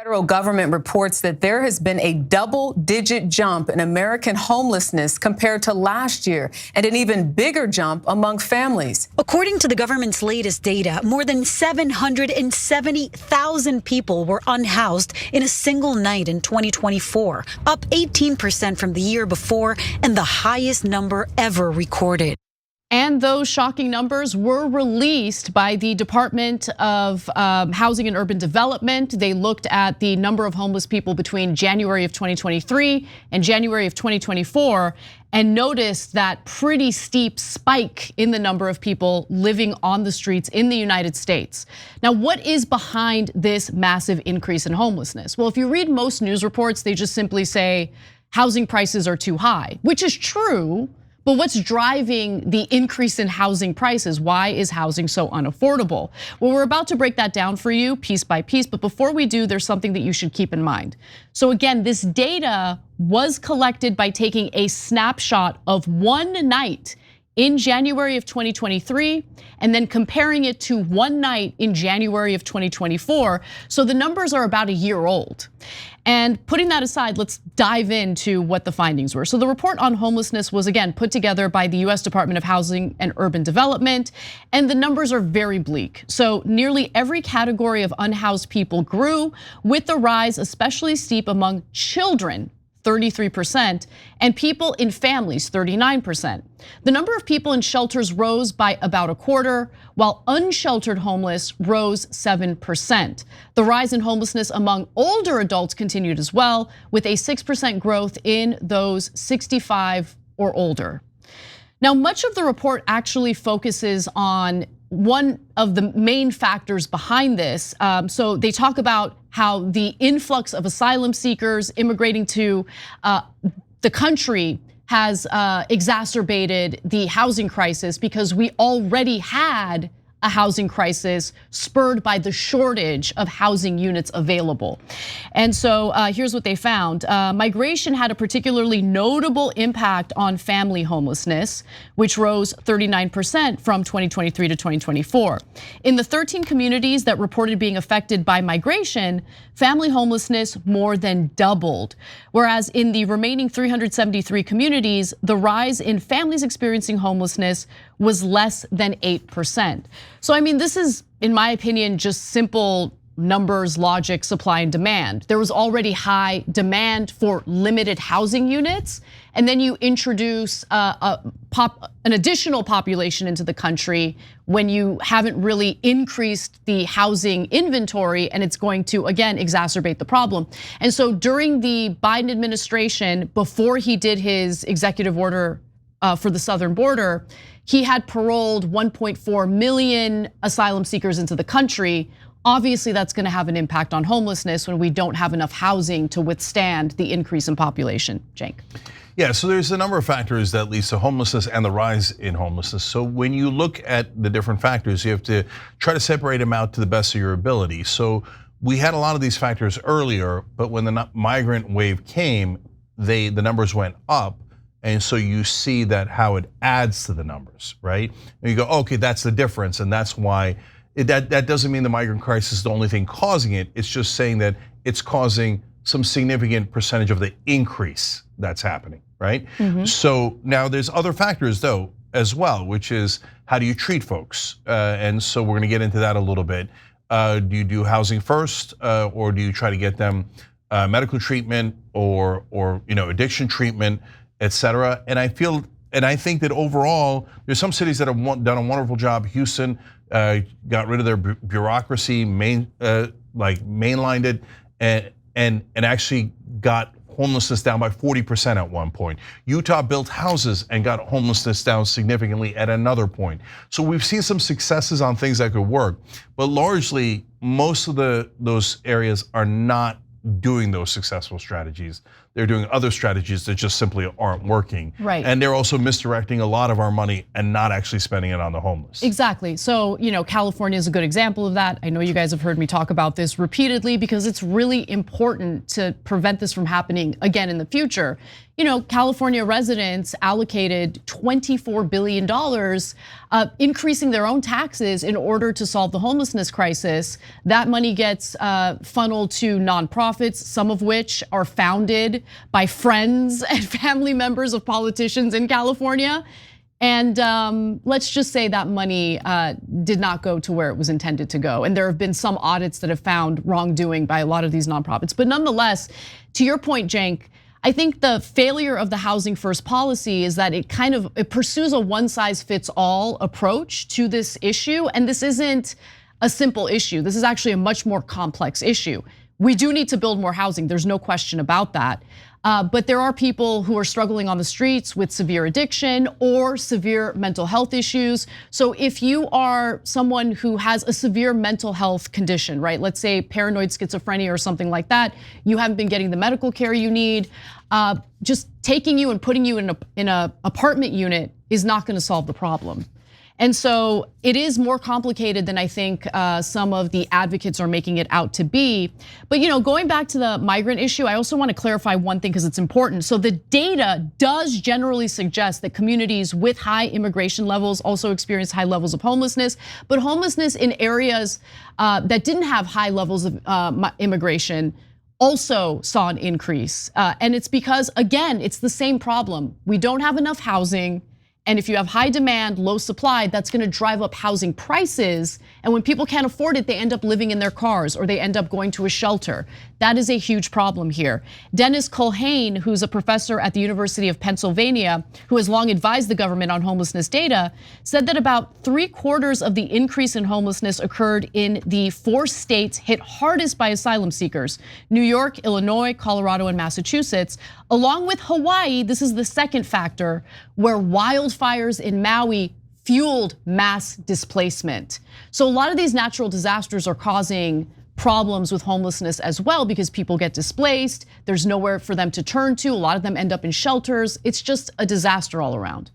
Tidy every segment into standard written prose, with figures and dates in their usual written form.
Federal government reports that there has been a double-digit jump in American homelessness compared to last year, and an even bigger jump among families. According to the government's latest data, more than 770,000 people were unhoused in a single night in 2024, up 18% from the year before and the highest number ever recorded. And those shocking numbers were released by the Department of Housing and Urban Development. They looked at the number of homeless people between January of 2023 and January of 2024 and noticed that pretty steep spike in the number of people living on the streets in the United States. Now, what is behind this massive increase in homelessness? Well, if you read most news reports, they just simply say housing prices are too high, which is true. But what's driving the increase in housing prices? Why is housing so unaffordable? Well, we're about to break that down for you piece by piece, but before we do, there's something that you should keep in mind. So again, this data was collected by taking a snapshot of one night in January of 2023 and then comparing it to one night in January of 2024. So the numbers are about a year old. And putting that aside, let's dive into what the findings were. So the report on homelessness was again put together by the US Department of Housing and Urban Development, and the numbers are very bleak. So nearly every category of unhoused people grew, with the rise especially steep among children, 33%, and people in families, 39%. The number of people in shelters rose by about a quarter, while unsheltered homeless rose 7%. The rise in homelessness among older adults continued as well, with a 6% growth in those 65 or older. Now, much of the report actually focuses on one of the main factors behind this. So they talk about how the influx of asylum seekers immigrating to the country has exacerbated the housing crisis, because we already had a housing crisis spurred by the shortage of housing units available. And so here's what they found. Migration had a particularly notable impact on family homelessness, which rose 39% from 2023 to 2024. In the 13 communities that reported being affected by migration, family homelessness more than doubled. Whereas in the remaining 373 communities, the rise in families experiencing homelessness was less than 8%. So I mean, this is, in my opinion, just simple numbers, logic, supply and demand. There was already high demand for limited housing units, and then you introduce an additional population into the country when you haven't really increased the housing inventory, and it's going to, again, exacerbate the problem. And so during the Biden administration, before he did his executive order for the southern border, he had paroled 1.4 million asylum seekers into the country. Obviously, that's going to have an impact on homelessness when we don't have enough housing to withstand the increase in population. Cenk. Yeah, so there's a number of factors that leads to homelessness and the rise in homelessness. So when you look at the different factors, you have to try to separate them out to the best of your ability. So we had a lot of these factors earlier, but when the migrant wave came, the numbers went up. And so you see that how it adds to the numbers, right? And you go, okay, that's the difference, and that's why. That doesn't mean the migrant crisis is the only thing causing it. It's just saying that it's causing some significant percentage of the increase that's happening, right? So now there's other factors though as well, which is how do you treat folks? And so we're gonna get into that a little bit. Do you do housing first, or do you try to get them medical treatment or addiction treatment, et cetera? And I think that overall, there's some cities that have done a wonderful job. Houston got rid of their bureaucracy, mainlined it, and actually got homelessness down by 40% at one point. Utah built houses and got homelessness down significantly at another point. So we've seen some successes on things that could work, but largely most of those areas are not doing those successful strategies. They're doing other strategies that just simply aren't working. Right. And they're also misdirecting a lot of our money and not actually spending it on the homeless. Exactly. So, California is a good example of that. I know you guys have heard me talk about this repeatedly because it's really important to prevent this from happening again in the future. California residents allocated $24 billion, increasing their own taxes in order to solve the homelessness crisis. That money gets funneled to nonprofits, some of which are founded by friends and family members of politicians in California. And let's just say that money did not go to where it was intended to go. And there have been some audits that have found wrongdoing by a lot of these nonprofits. But nonetheless, to your point, Cenk, I think the failure of the housing first policy is that it pursues a one size fits all approach to this issue. And this isn't a simple issue. This is actually a much more complex issue. We do need to build more housing. There's no question about that. But there are people who are struggling on the streets with severe addiction or severe mental health issues. So if you are someone who has a severe mental health condition, right? Let's say paranoid schizophrenia or something like that, you haven't been getting the medical care you need. Just taking you and putting you in a apartment unit is not going to solve the problem. And so it is more complicated than I think some of the advocates are making it out to be. But going back to the migrant issue, I also want to clarify one thing because it's important. So the data does generally suggest that communities with high immigration levels also experience high levels of homelessness, but homelessness in areas that didn't have high levels of immigration also saw an increase. And it's because, again, it's the same problem. We don't have enough housing. And if you have high demand, low supply, that's gonna drive up housing prices. And when people can't afford it, they end up living in their cars or they end up going to a shelter. That is a huge problem here. Dennis Culhane, who's a professor at the University of Pennsylvania, who has long advised the government on homelessness data, said that about 3/4 of the increase in homelessness occurred in the 4 states hit hardest by asylum seekers: New York, Illinois, Colorado, and Massachusetts. Along with Hawaii, this is the second factor, where wildfires in Maui fueled mass displacement. So a lot of these natural disasters are causing problems with homelessness as well because people get displaced. There's nowhere for them to turn to. A lot of them end up in shelters. It's just a disaster all around.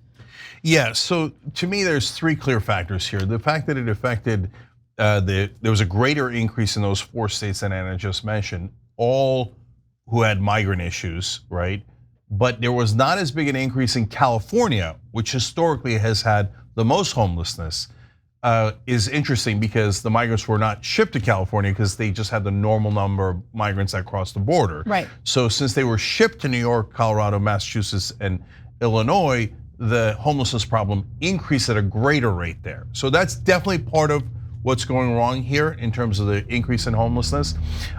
Yeah, so to me, there's 3 clear factors here. The fact that it affected, there was a greater increase in those 4 states that Anna just mentioned, all who had migrant issues, right? But there was not as big an increase in California, which historically has had the most homelessness. Is interesting because the migrants were not shipped to California because they just had the normal number of migrants that crossed the border. Right. So since they were shipped to New York, Colorado, Massachusetts, and Illinois, the homelessness problem increased at a greater rate there. So that's definitely part of what's going wrong here in terms of the increase in homelessness.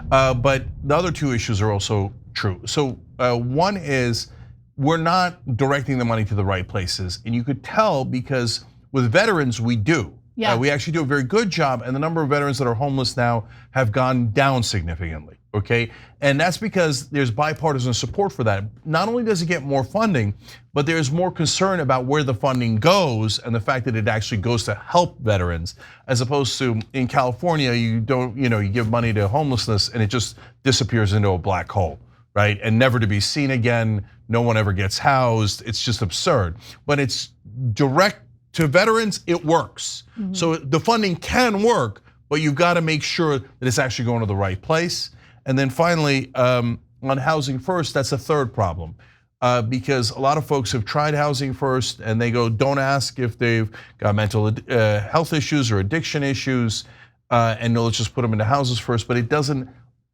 But the other 2 issues are also true. So one is we're not directing the money to the right places. And you could tell because with veterans, we do. Yeah. We actually do a very good job, and the number of veterans that are homeless now have gone down significantly, okay? And that's because there's bipartisan support for that. Not only does it get more funding, but there's more concern about where the funding goes and the fact that it actually goes to help veterans, as opposed to in California, you give money to homelessness and it just disappears into a black hole, right? And never to be seen again, no one ever gets housed, it's just absurd. But it's direct to veterans, it works. So the funding can work, but you've got to make sure that it's actually going to the right place. And then finally, on housing first, that's a third problem. Because a lot of folks have tried housing first and they go, don't ask if they've got mental health issues or addiction issues, and let's just put them into houses first, but it doesn't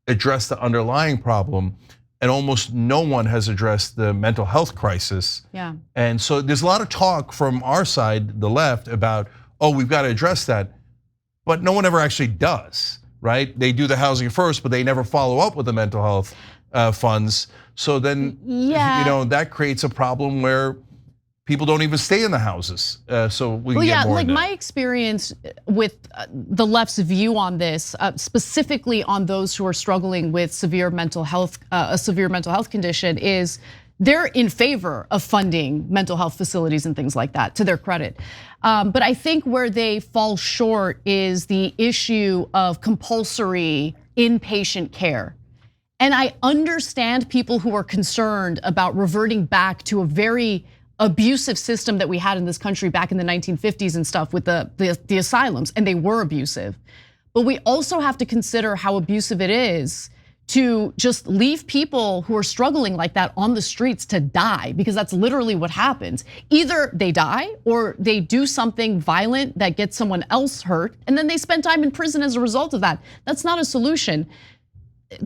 address the underlying problem. And almost no one has addressed the mental health crisis. Yeah. And so there's a lot of talk from our side, the left, about, we've got to address that, but no one ever actually does, right? They do the housing first, but they never follow up with the mental health funds. So then, that creates a problem where people don't even stay in the houses. So we can get more like into my experience with the left's view on this, specifically on those who are struggling with severe mental health, a severe mental health condition, is they're in favor of funding mental health facilities and things like that, to their credit. But I think where they fall short is the issue of compulsory inpatient care. And I understand people who are concerned about reverting back to a very abusive system that we had in this country back in the 1950s and stuff with the asylums, and they were abusive. But we also have to consider how abusive it is to just leave people who are struggling like that on the streets to die, because that's literally what happens. Either they die or they do something violent that gets someone else hurt, and then they spend time in prison as a result of that. That's not a solution.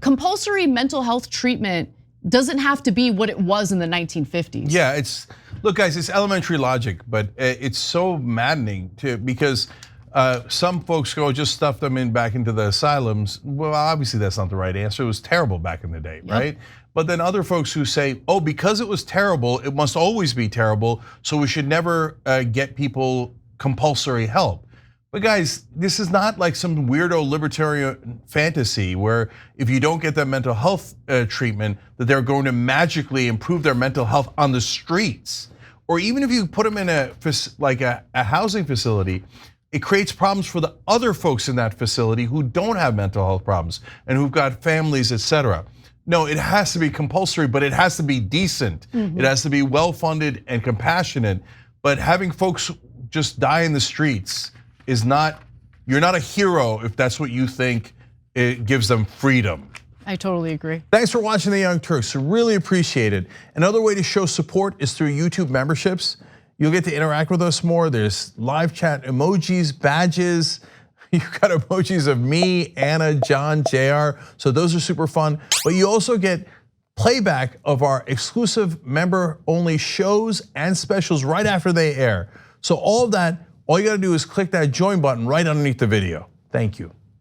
Compulsory mental health treatment doesn't have to be what it was in the 1950s. Yeah, look guys, it's elementary logic, but it's so maddening because some folks go, just stuff them back into the asylums. Well, obviously that's not the right answer. It was terrible back in the day, right? But then other folks who say, oh, because it was terrible, it must always be terrible, so we should never get people compulsory help. But guys, this is not like some weirdo libertarian fantasy where if you don't get that mental health treatment, that they're going to magically improve their mental health on the streets. Or even if you put them in a housing facility, it creates problems for the other folks in that facility who don't have mental health problems and who've got families, etc. No, it has to be compulsory, but it has to be decent. It has to be well-funded and compassionate. But having folks just die in the streets is not, you're not a hero if that's what you think it gives them freedom. I totally agree. Thanks for watching The Young Turks, really appreciate it. Another way to show support is through YouTube memberships. You'll get to interact with us more. There's live chat emojis, badges. You've got emojis of me, Anna, John, JR. So those are super fun. But you also get playback of our exclusive member-only shows and specials right after they air. So all of that, all you gotta do is click that join button right underneath the video. Thank you.